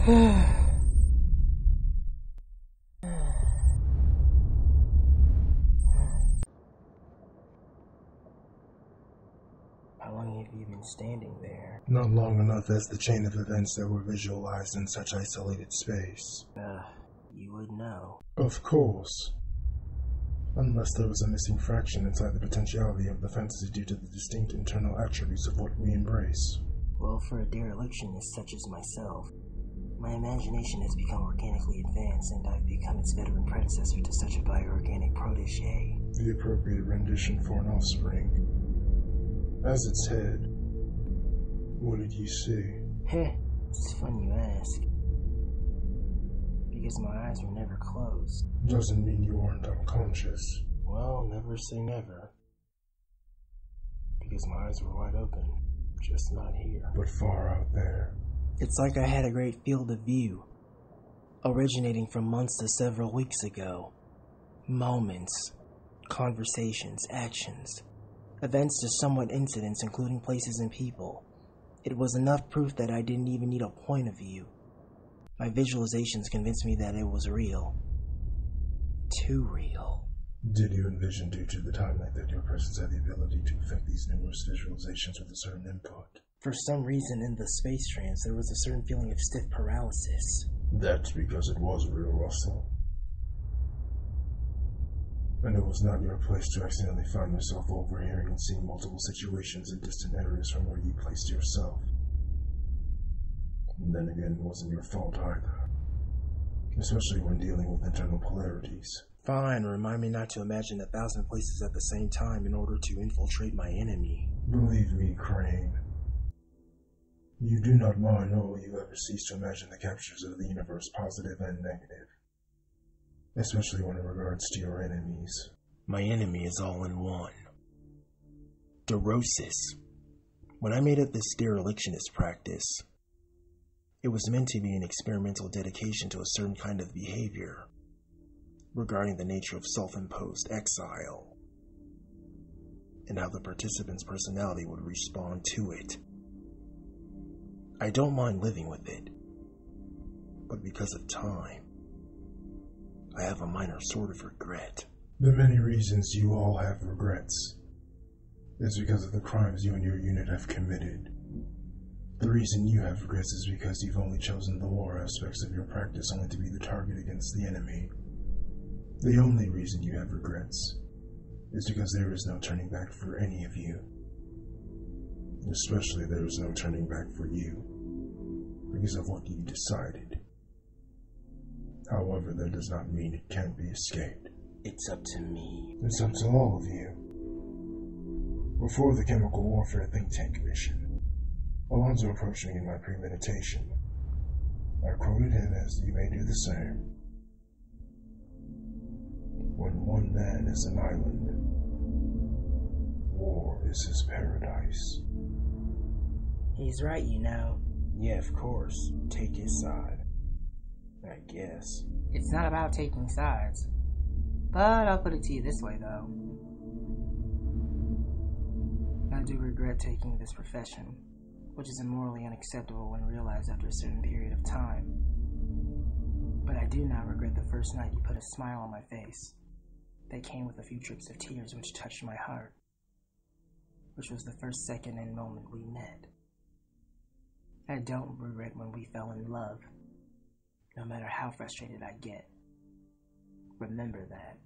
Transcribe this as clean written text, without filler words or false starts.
How long have you been standing there? Not long enough as the chain of events that were visualized in such isolated space. You would know. Of course. Unless there was a missing fraction inside the potentiality of the fantasy due to the distinct internal attributes of what we embrace. Well, for a derelictionist such as myself, my imagination has become organically advanced, and I've become its veteran predecessor to such a bioorganic protege. The appropriate rendition for an offspring. As its head, what did you see? It's funny you ask. Because my eyes were never closed. Doesn't mean you weren't unconscious. Well, never say never. Because my eyes were wide open, just not here. But far out there. It's like I had a great field of view, originating from months to several weeks ago. Moments, conversations, actions, events to somewhat incidents, including places and people. It was enough proof that I didn't even need a point of view. My visualizations convinced me that it was real. Too real. Did you envision, due to the timeline, that your presence had the ability to affect these numerous visualizations with a certain input? For some reason in the space trance, there was a certain feeling of stiff paralysis. That's because it was real, Russell. And it was not your place to accidentally find yourself overhearing and seeing multiple situations in distant areas from where you placed yourself. And then again, it wasn't your fault either. Especially when dealing with internal polarities. Fine, remind me not to imagine 1,000 places at the same time in order to infiltrate my enemy. Believe me, Crane. You do not mind, nor will you ever cease to imagine the captures of the universe, positive and negative. Especially when it regards to your enemies. My enemy is all in one. Durousis. When I made up this derelictionist practice, it was meant to be an experimental dedication to a certain kind of behavior regarding the nature of self-imposed exile and how the participant's personality would respond to it. I don't mind living with it, but because of time, I have a minor sort of regret. The many reasons you all have regrets is because of the crimes you and your unit have committed. The reason you have regrets is because you've only chosen the war aspects of your practice only to be the target against the enemy. The only reason you have regrets is because there is no turning back for any of you. Especially there is no turning back for you because of what you decided. However, that does not mean it can't be escaped. It's up to me. It's up to all of you. Before the chemical warfare think tank mission, Alonzo approached me in my premeditation. I quoted him as you may do the same. When one man is an island, war is his paradise. He's right, you know. Yeah, of course. Take his side. I guess. It's not about taking sides. But I'll put it to you this way, though. I do regret taking this profession, which is immorally unacceptable when realized after a certain period of time. But I do not regret the first night you put a smile on my face. They came with a few drips of tears which touched my heart, which was the first second and moment we met. I don't regret when we fell in love, no matter how frustrated I get. Remember that.